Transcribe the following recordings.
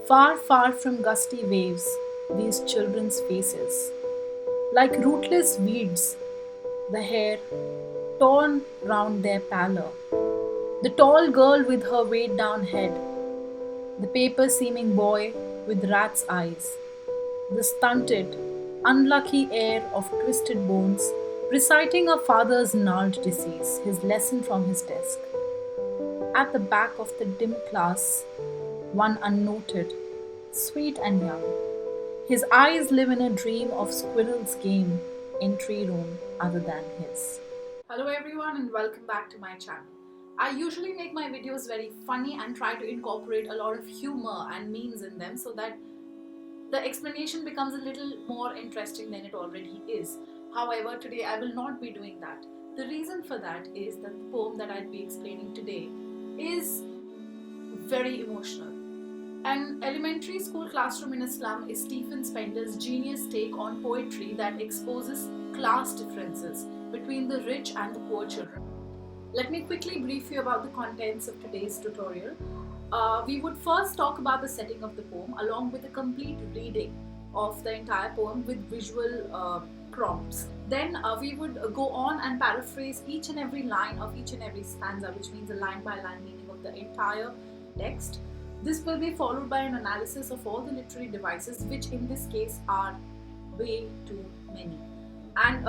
Far, far from gusty waves, these children's faces, like rootless weeds, the hair torn round their pallor. The tall girl with her weighed down head, the paper seeming boy with rat's eyes, the stunted, unlucky heir of twisted bones, reciting a father's gnarled disease, his lesson from his desk. At the back of the dim class, one unnoted, sweet and young. His eyes live in a dream of squirrel's game, entry room other than his. Hello everyone and welcome back to my channel. I usually make my videos very funny and try to incorporate a lot of humor and memes in them so that the explanation becomes a little more interesting than it already is. However, today I will not be doing that. The reason for that is that the poem that I'll be explaining today is very emotional. An elementary school classroom in a slum is Stephen Spencer's genius take on poetry that exposes class differences between the rich and the poor children. Let me quickly brief you about the contents of today's tutorial. We would first talk about the setting of the poem along with a complete reading of the entire poem with visual prompts. Then we would go on and paraphrase each and every line of each and every stanza, which means a line by line meaning of the entire text. This will be followed by an analysis of all the literary devices, which in this case are way too many. And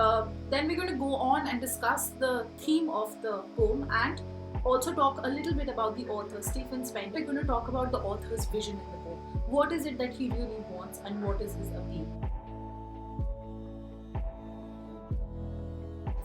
then we're going to go on and discuss the theme of the poem and also talk a little bit about the author, Stephen Spencer. We're going to talk about the author's vision in the poem. What is it that he really wants and what is his appeal?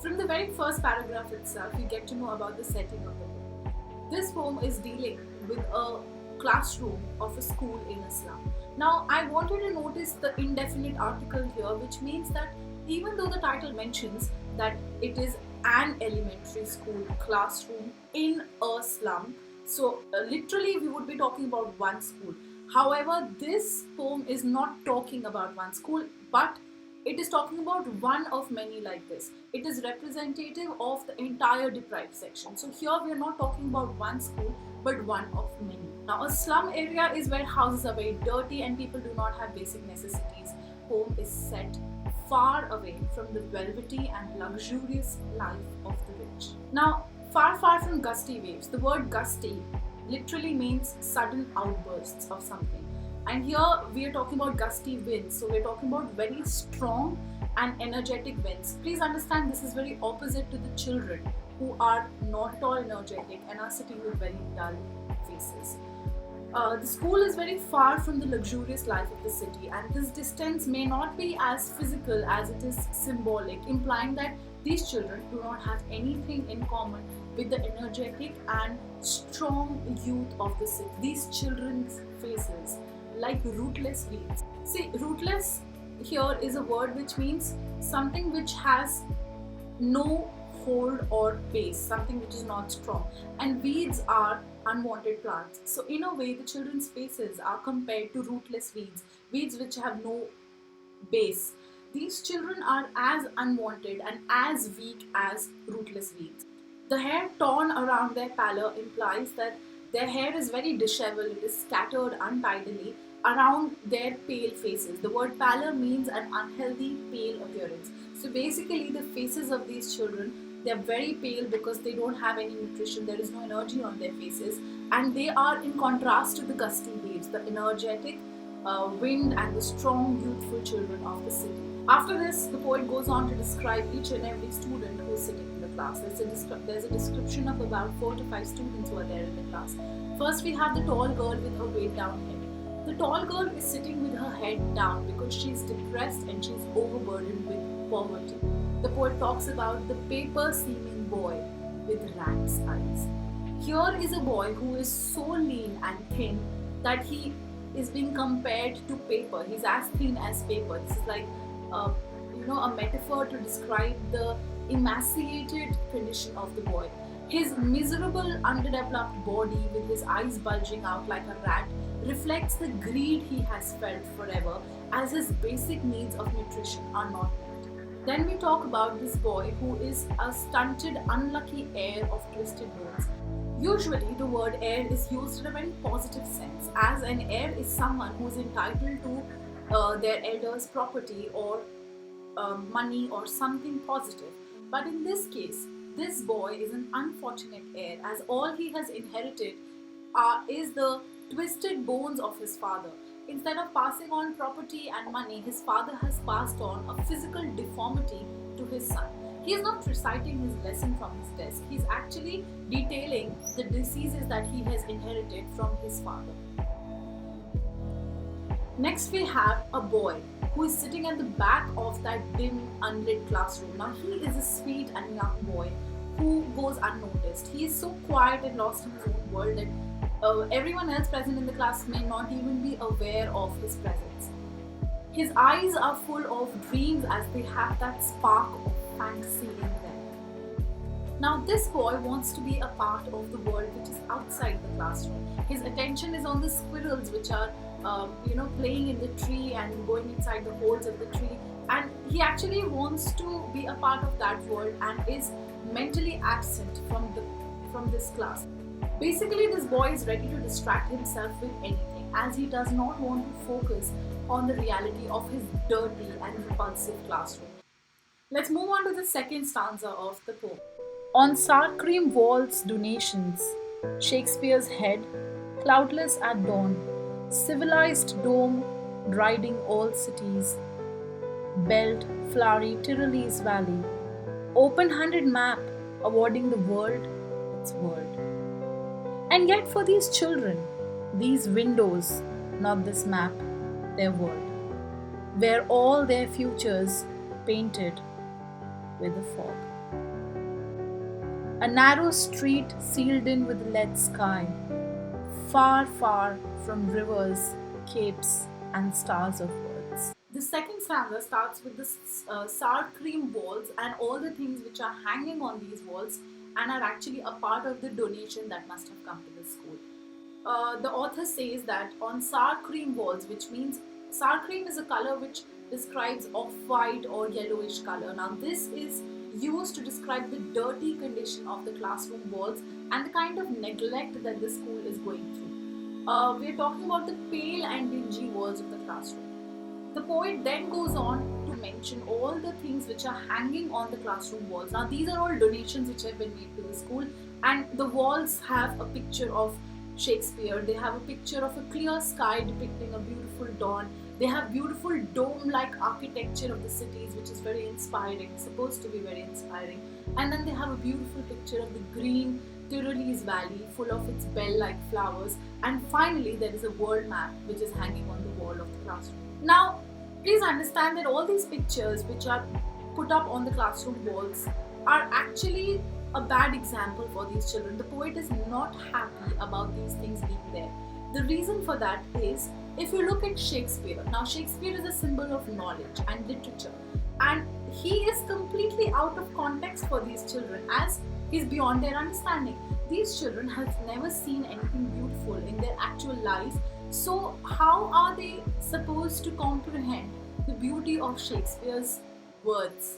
From the very first paragraph itself, we get to know about the setting of the poem. This poem is dealing with a classroom of a school in a slum. Now, I wanted to notice the indefinite article here, which means that even though the title mentions that it is an elementary school classroom in a slum, so literally we would be talking about one school. However, this poem is not talking about one school, but it is talking about one of many like this. It is representative of the entire deprived section. So here we are not talking about one school, but one of many. Now, a slum area is where houses are very dirty and people do not have basic necessities. Poem is set far away from the velvety and luxurious life of the rich. Now, far, far from gusty waves. The word gusty literally means sudden outbursts of something. And here we are talking about gusty winds. So we're talking about very strong and energetic winds. Please understand this is very opposite to the children who are not at all energetic and are sitting with very dull faces. The school is very far from the luxurious life of the city, and this distance may not be as physical as it is symbolic, implying that these children do not have anything in common with the energetic and strong youth of the city. These children's faces like rootless weeds. See, rootless here is a word which means something which has no hold or base, something which is not strong, and weeds are unwanted plants. So in a way, the children's faces are compared to rootless weeds, weeds which have no base. These children are as unwanted and as weak as rootless weeds. The hair torn around their pallor implies that their hair is very disheveled, it is scattered untidily around their pale faces. The word pallor means an unhealthy, pale appearance. So basically, the faces of these children, they're very pale because they don't have any nutrition, there is no energy on their faces, and they are in contrast to the gusty waves, the energetic wind and the strong youthful children of the city. After this, the poet goes on to describe each and every student who is sitting in the class. There's a description of about 4 to 5 students who are there in the class. First, we have the tall girl with her weighed down head. The tall girl is sitting with her head down because she's depressed and she's overburdened with poverty. The poet talks about the paper-seeming boy with rat's eyes. Here is a boy who is so lean and thin that he is being compared to paper. He's as thin as paper. This is like a metaphor to describe the emaciated condition of the boy. His miserable, underdeveloped body with his eyes bulging out like a rat reflects the greed he has felt forever, as his basic needs of nutrition are not met. Then we talk about this boy who is a stunted, unlucky heir of twisted bones. Usually, the word heir is used in a very positive sense, as an heir is someone who is entitled to their elder's property or money or something positive. But in this case, this boy is an unfortunate heir, as all he has inherited is the twisted bones of his father. Instead of passing on property and money, his father has passed on a physical deformity to his son. He is not reciting his lesson from his desk, he is actually detailing the diseases that he has inherited from his father. Next, we have a boy who is sitting at the back of that dim, unlit classroom. Now, he is a sweet and young boy who goes unnoticed. He is so quiet and lost in his own world that everyone else present in the class may not even be aware of his presence. His eyes are full of dreams as they have that spark of fantasy in them. Now, this boy wants to be a part of the world which is outside the classroom. His attention is on the squirrels which are playing in the tree and going inside the holes of the tree, and he actually wants to be a part of that world and is mentally absent from this class. Basically, this boy is ready to distract himself with anything, as he does not want to focus on the reality of his dirty and repulsive classroom. Let's move on to the second stanza of the poem. On sour cream walls donations, Shakespeare's head, cloudless at dawn, civilized dome riding all cities, belt flowery Tyrolese valley, open-handed map awarding the world its world. And yet for these children, these windows, not this map, their world, where all their futures painted with a fog. A narrow street sealed in with lead sky, far, far from rivers, capes, and stars of words. The second stanza starts with the sour cream walls and all the things which are hanging on these walls and are actually a part of the donation that must have come to the school. The author says that on sour cream walls, which means sour cream is a color which describes off-white or yellowish color. Now, this is used to describe the dirty condition of the classroom walls and the kind of neglect that the school is going through. We are talking about the pale and dingy walls of the classroom. The poet then goes on to mention all the things which are hanging on the classroom walls. Now, these are all donations which have been made to the school, and the walls have a picture of Shakespeare. They have a picture of a clear sky depicting a beautiful dawn. They have beautiful dome-like architecture of the cities, which is very inspiring, supposed to be very inspiring. And then they have a beautiful picture of the green Tyrolese valley full of its bell-like flowers. And finally, there is a world map which is hanging on the wall of the classroom. Now, please understand that all these pictures which are put up on the classroom walls are actually a bad example for these children. The poet is not happy about these things being there. The reason for that is, if you look at Shakespeare, now Shakespeare is a symbol of knowledge and literature, and he is completely out of context for these children as he's beyond their understanding. These children have never seen anything beautiful in their actual life, so how are they supposed to comprehend the beauty of Shakespeare's words?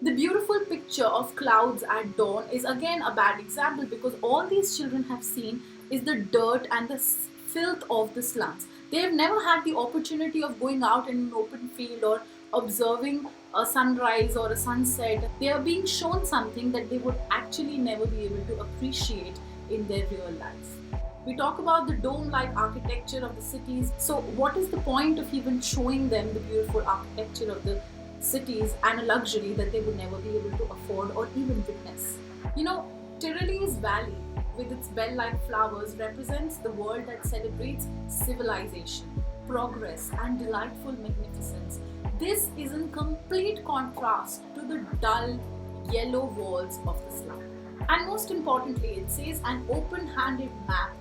The beautiful picture of clouds at dawn is again a bad example, because all these children have seen is the dirt and the filth of the slums. They have never had the opportunity of going out in an open field or observing a sunrise or a sunset. They are being shown something that they would actually never be able to appreciate in their real life. We talk about the dome-like architecture of the cities. So what is the point of even showing them the beautiful architecture of the cities and a luxury that they would never be able to afford or even witness? You know, Tyrolese Valley with its bell-like flowers represents the world that celebrates civilization, progress, and delightful magnificence. This is in complete contrast to the dull yellow walls of the slum. And most importantly, it says an open-handed map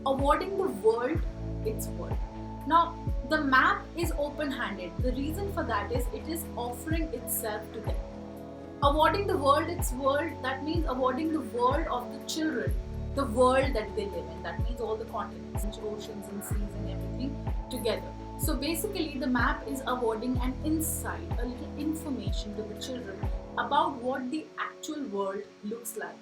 awarding the world its world. Now, the map is open-handed. The reason for that is it is offering itself to them. Awarding the world its world, that means awarding the world of the children, the world that they live in. That means all the continents, oceans and seas and everything together. So basically, the map is awarding an insight, a little information to the children about what the actual world looks like.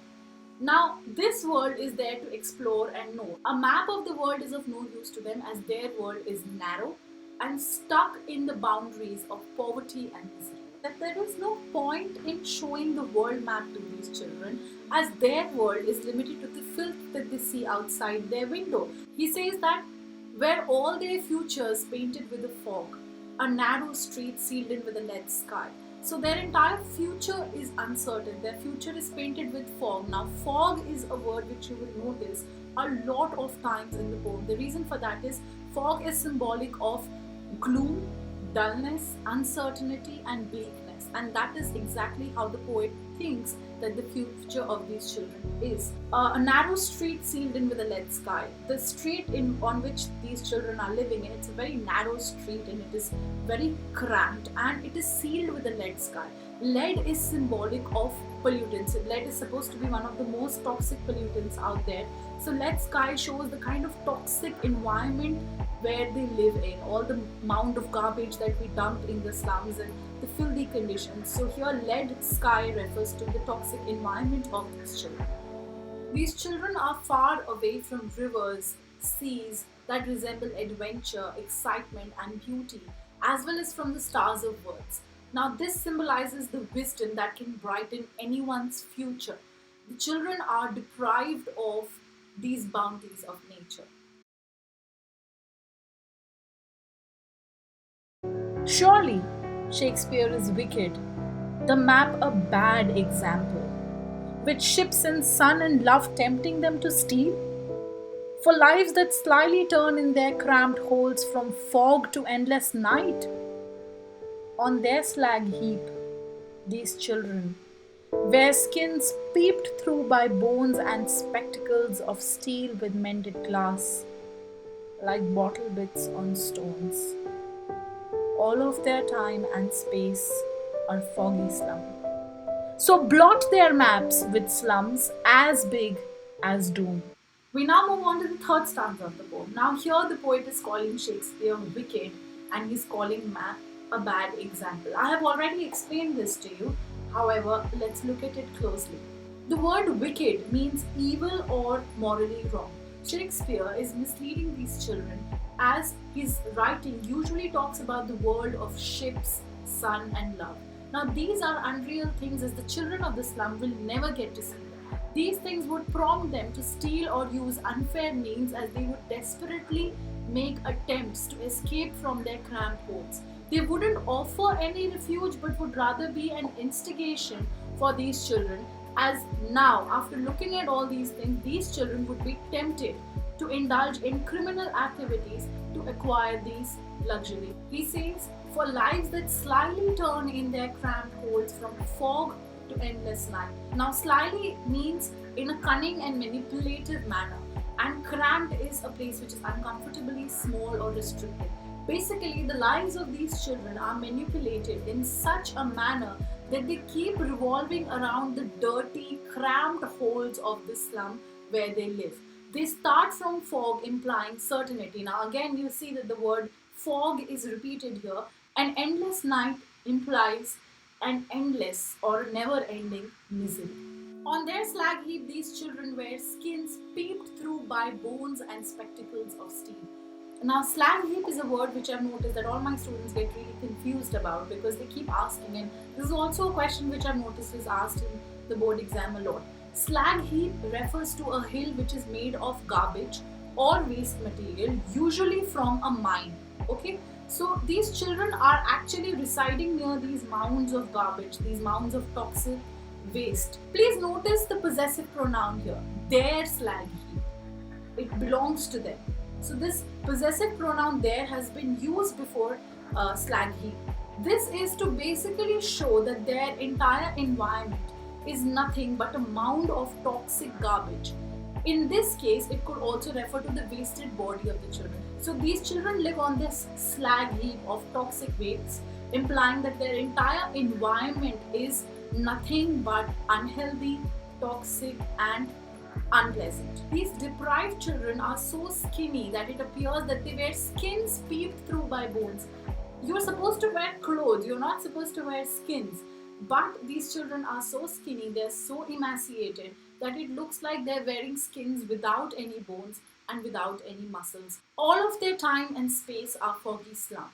Now, this world is there to explore and know. A map of the world is of no use to them as their world is narrow and stuck in the boundaries of poverty and misery. That there is no point in showing the world map to these children as their world is limited to the filth that they see outside their window. He says that where all their futures painted with a fog, a narrow street sealed in with a lead sky. So their entire future is uncertain. Their future is painted with fog. Now, fog is a word which you will notice a lot of times in the poem. The reason for that is fog is symbolic of gloom, dullness, uncertainty, and bleakness. And that is exactly how the poet thinks that the future of these children is. A narrow street sealed in with a lead sky. The street on which these children are living in, it's a very narrow street and it is very cramped and it is sealed with a lead sky. Lead is symbolic of pollutants. Lead is supposed to be one of the most toxic pollutants out there. So lead sky shows the kind of toxic environment where they live in, all the mound of garbage that we dump in the slums and the filthy conditions. So here lead sky refers to the toxic environment of these children. These children are far away from rivers, seas that resemble adventure, excitement and beauty, as well as from the stars of words. Now this symbolizes the wisdom that can brighten anyone's future. The children are deprived of these bounties of nature. Surely, Shakespeare is wicked, the map a bad example, with ships and sun and love tempting them to steal? For lives that slyly turn in their cramped holes from fog to endless night? On their slag heap, these children, where skins peeped through by bones and spectacles of steel with mended glass, like bottle bits on stones. All of their time and space are foggy slum. So blot their maps with slums as big as doom. We now move on to the third stanza of the poem. Now here the poet is calling Shakespeare wicked and he's calling map a bad example. I have already explained this to you. However, let's look at it closely. The word wicked means evil or morally wrong. Shakespeare is misleading these children as his writing usually talks about the world of ships, sun, and love. Now, these are unreal things as the children of the slum will never get to see them. These things would prompt them to steal or use unfair means as they would desperately make attempts to escape from their cramped holes. They wouldn't offer any refuge but would rather be an instigation for these children, as now, after looking at all these things, these children would be tempted to indulge in criminal activities to acquire these luxury. He says, for lives that slyly turn in their cramped holes from fog to endless night. Now, slyly means in a cunning and manipulative manner, and cramped is a place which is uncomfortably small or restricted. Basically, the lives of these children are manipulated in such a manner that they keep revolving around the dirty, cramped holes of the slum where they live. They start from fog implying certainty. Now again you see that the word fog is repeated here. An endless night implies an endless or never-ending misery. On their slag heap these children wear skins peeped through by bones and spectacles of steel. Now slag heap is a word which I've noticed that all my students get really confused about because they keep asking, and this is also a question which I've noticed is asked in the board exam a lot. Slag heap refers to a hill which is made of garbage or waste material, usually from a mine. Okay, so these children are actually residing near these mounds of garbage, these mounds of toxic waste. Please notice the possessive pronoun here, their slag heap. It belongs to them. So this possessive pronoun there has been used before slag heap. This is to basically show that their entire environment is nothing but a mound of toxic garbage. In this case, it could also refer to the wasted body of the children. So these children live on this slag heap of toxic waste, implying that their entire environment is nothing but unhealthy, toxic, and unpleasant. These deprived children are so skinny that it appears that they wear skins peeped through by bones. You're supposed to wear clothes, you're not supposed to wear skins. But these children are so skinny, they're so emaciated that it looks like they're wearing skins without any bones and without any muscles. All of their time and space are foggy slum.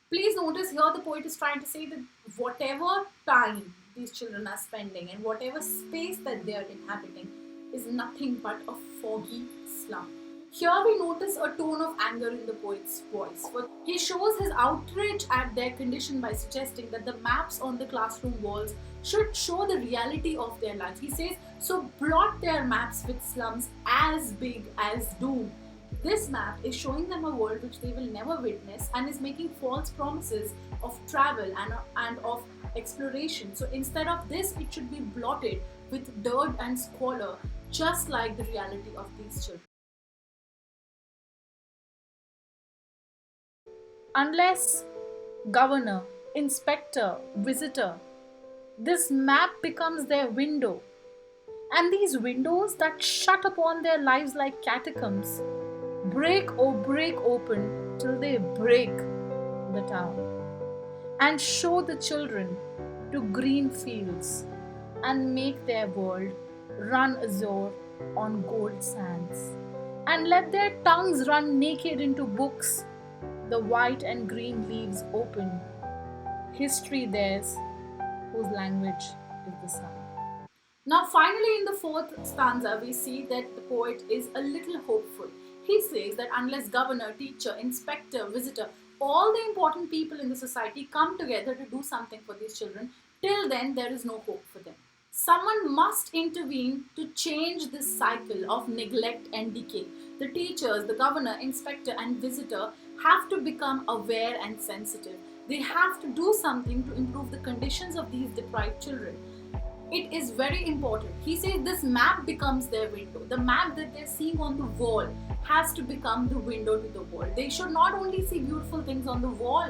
Please notice here the poet is trying to say that whatever time these children are spending and whatever space that they are inhabiting is nothing but a foggy slum. Here we notice a tone of anger in the poet's voice. He shows his outrage at their condition by suggesting that the maps on the classroom walls should show the reality of their lives. He says, so blot their maps with slums as big as doom. This map is showing them a world which they will never witness and is making false promises of travel and of exploration. So instead of this, it should be blotted with dirt and squalor, just like the reality of these children. Unless governor, inspector, visitor, this map becomes their window. And these windows that shut upon their lives like catacombs break open till they break the town and show the children to green fields and make their world run azure on gold sands and let their tongues run naked into books, the white and green leaves open, history theirs whose language is the sun. Now finally in the fourth stanza we see that the poet is a little hopeful. He says that unless governor, teacher, inspector, visitor, all the important people in the society come together to do something for these children, till then there is no hope for them. Someone must intervene to change this cycle of neglect and decay. The teachers, the governor, inspector and visitor have to become aware and sensitive. They have to do something to improve the conditions of these deprived children. It is very important. He says this map becomes their window. The map that they're seeing on the wall has to become the window to the world. They should not only see beautiful things on the wall,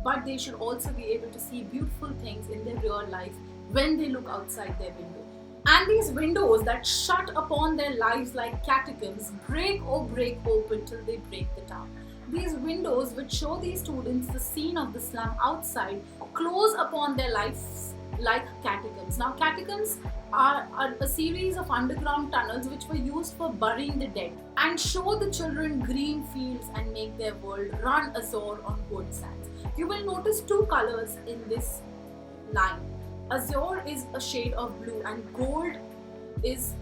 but they should also be able to see beautiful things in their real life when they look outside their window. And these windows that shut upon their lives like catacombs break open till they break the town. These windows which show these students the scene of the slum outside close upon their lives like catacombs. Now catacombs are a series of underground tunnels which were used for burying the dead and show the children green fields and make their world run azure on gold sands. You will notice two colors in this line. Azure is a shade of blue and gold is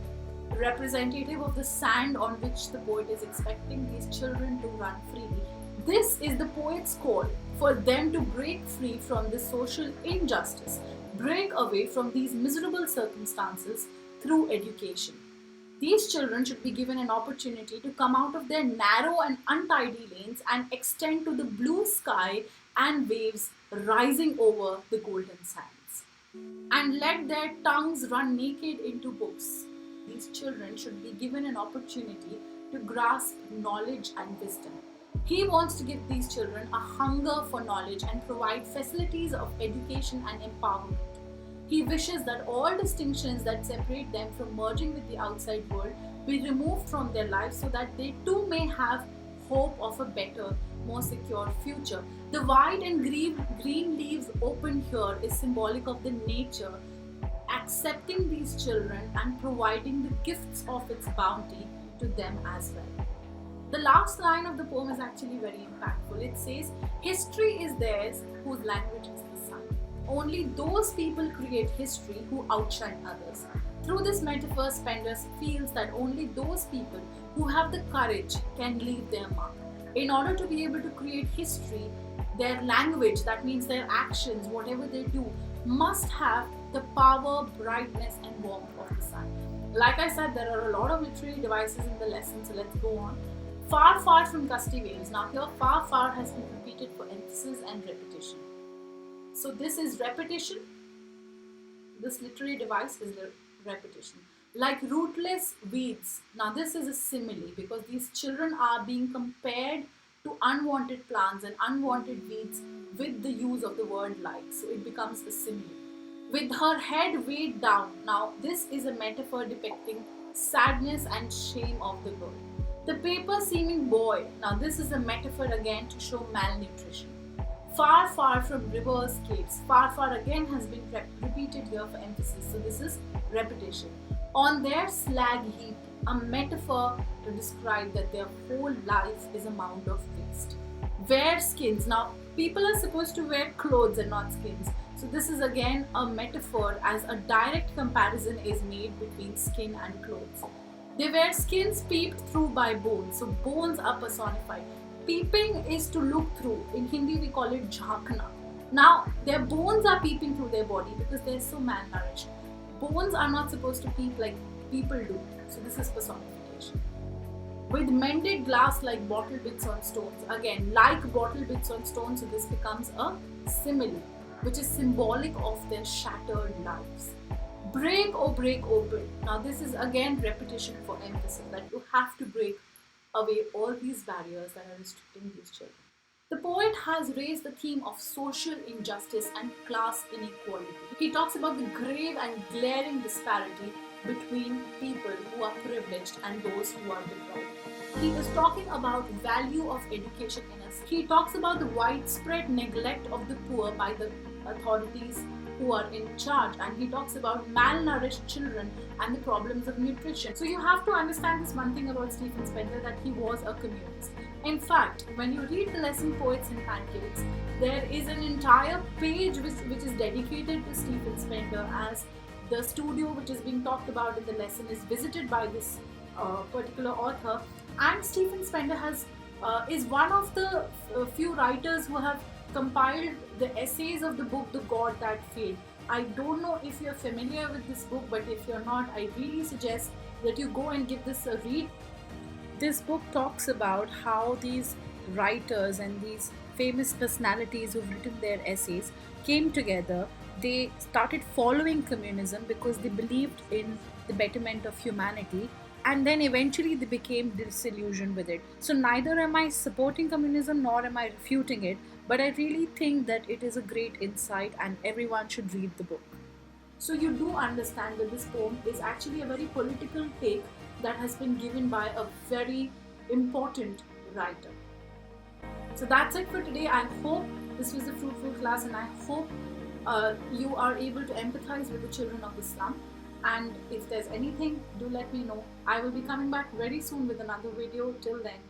representative of the sand on which the poet is expecting these children to run freely. This is the poet's call for them to break free from this social injustice, break away from these miserable circumstances through education. These children should be given an opportunity to come out of their narrow and untidy lanes and extend to the blue sky and waves rising over the golden sands. And let their tongues run naked into books. These children should be given an opportunity to grasp knowledge and wisdom. He wants to give these children a hunger for knowledge and provide facilities of education and empowerment. He wishes that all distinctions that separate them from merging with the outside world be removed from their lives so that they too may have hope of a better, more secure future. The white and green leaves open here is symbolic of the nature accepting these children and providing the gifts of its bounty to them as well. The last line of the poem is actually very impactful. It says, history is theirs whose language is the sun. Only those people create history who outshine others. Through this metaphor, Spender feels that only those people who have the courage can leave their mark. In order to be able to create history, their language, that means their actions, whatever they do, must have the power, brightness and warmth of the sun. Like I said, there are a lot of literary devices in the lesson, so let's go on. Far, far from gusty waves. Now here, far, far has been repeated for emphasis and repetition. So this is repetition. This literary device is the repetition. Like rootless weeds. Now this is a simile because these children are being compared to unwanted plants and unwanted weeds with the use of the word like. So it becomes a simile. With her head weighed down. Now this is a metaphor depicting sadness and shame of the girl. The paper seeming boy. Now this is a metaphor again to show malnutrition. Far, far from river escapes. Far, far again has been repeated here for emphasis. So this is repetition. on their slag heap, a metaphor to describe that their whole life is a mound of waste. Wear skins. Now, people are supposed to wear clothes and not skins. So, this is again a metaphor as a direct comparison is made between skin and clothes. They wear skins peeped through by bones. So, bones are personified. Peeping is to look through. In Hindi, we call it jhankna. Now, their bones are peeping through their body because they're so malnourished. Bones are not supposed to peep like people do. So, this is personification. With mended glass like bottle bits on stones. Again, like bottle bits on stones, so this becomes a simile, which is symbolic of their shattered lives. Break, oh break, oh break. Now, this is again repetition for emphasis that you have to break away all these barriers that are restricting these children. The poet has raised the theme of social injustice and class inequality. He talks about the grave and glaring disparity between people who are privileged and those who are deprived. He is talking about value of education in us. He talks about the widespread neglect of the poor by the authorities who are in charge, and he talks about malnourished children and the problems of nutrition. So you have to understand this one thing about Stephen Spender, that he was a communist. In fact, when you read the lesson Poets and Pancakes, there is an entire page which is dedicated to Stephen Spender, as the studio which is being talked about in the lesson is visited by this particular author, and Stephen Spender is one of the few writers who have compiled the essays of the book The God That Failed. I don't know if you're familiar with this book, but if you're not, I really suggest that you go and give this a read. This book talks about how these writers and these famous personalities who've written their essays came together. They started following communism because they believed in the betterment of humanity, and then eventually they became disillusioned with it. So neither am I supporting communism nor am I refuting it, but I really think that it is a great insight and everyone should read the book. So you do understand that this poem is actually a very political take that has been given by a very important writer. So that's it for today. I hope this was a fruitful class, and I hope you are able to empathize with the children of the slum. And if there's anything, do let me know. I will be coming back very soon with another video. Till then,